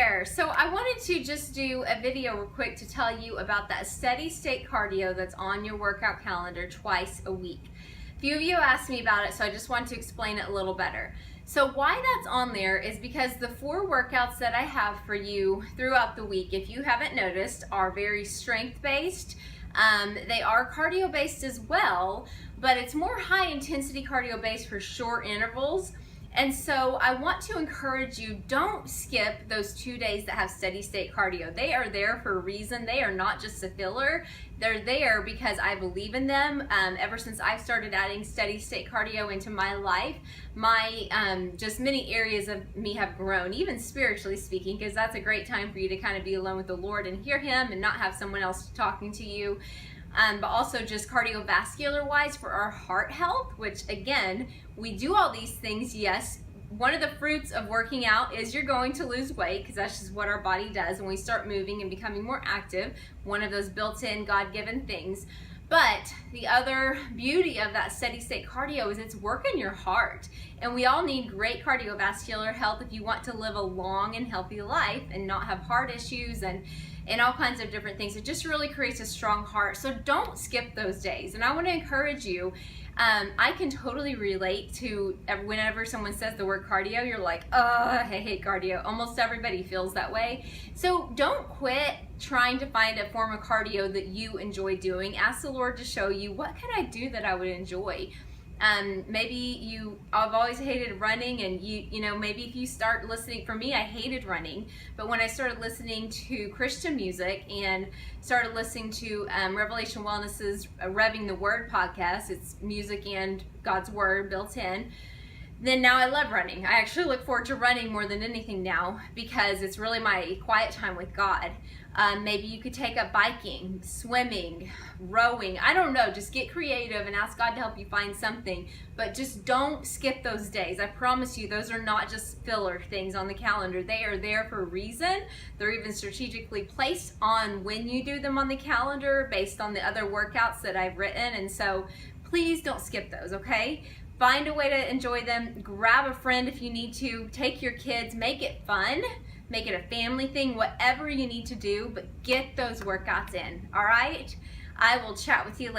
there. So I wanted to just do a video real quick to tell you about that steady state cardio that's on your workout calendar twice a week. A few of you asked me about it, so I just wanted to explain it a little better. So why that's on there is because the 4 workouts that I have for you throughout the week, if you haven't noticed, are very strength-based. They are cardio-based as well, but it's more high-intensity cardio-based for short intervals. And so I want to encourage you, don't skip those 2 days that have steady state cardio. They are there for a reason. They are not just a filler. They're there because I believe in them. Ever since I've started adding steady state cardio into my life, my just many areas of me have grown, even spiritually speaking, because that's a great time for you to kind of be alone with the Lord and hear Him and not have someone else talking to you. But also just cardiovascular wise for our heart health, which again, we do all these things, yes. One of the fruits of working out is you're going to lose weight, because that's just what our body does when we start moving and becoming more active, one of those built-in God-given things. But the other beauty of that steady state cardio is it's working your heart. And we all need great cardiovascular health if you want to live a long and healthy life and not have heart issues and all kinds of different things. It just really creates a strong heart. So don't skip those days. And I want to encourage you, I can totally relate to whenever someone says the word cardio, you're like, oh, I hate cardio. Almost everybody feels that way. So don't quit trying to find a form of cardio that you enjoy doing. Ask the Lord to show you, what can I do that I would enjoy? Maybe I've always hated running, and you know, maybe if you start listening, for me, I hated running, but when I started listening to Christian music and started listening to Revelation Wellness's Revving the Word podcast, it's music and God's Word built in, then now I love running. I actually look forward to running more than anything now because it's really my quiet time with God. Maybe you could take up biking, swimming, rowing. I don't know. Just get creative and ask God to help you find something. But just don't skip those days. I promise you, those are not just filler things on the calendar. They are there for a reason. They're even strategically placed on when you do them on the calendar based on the other workouts that I've written. And so please don't skip those, okay? Find a way to enjoy them. Grab a friend if you need to. Take your kids. Make it fun. Make it a family thing. Whatever you need to do, but get those workouts in. All right? I will chat with you later.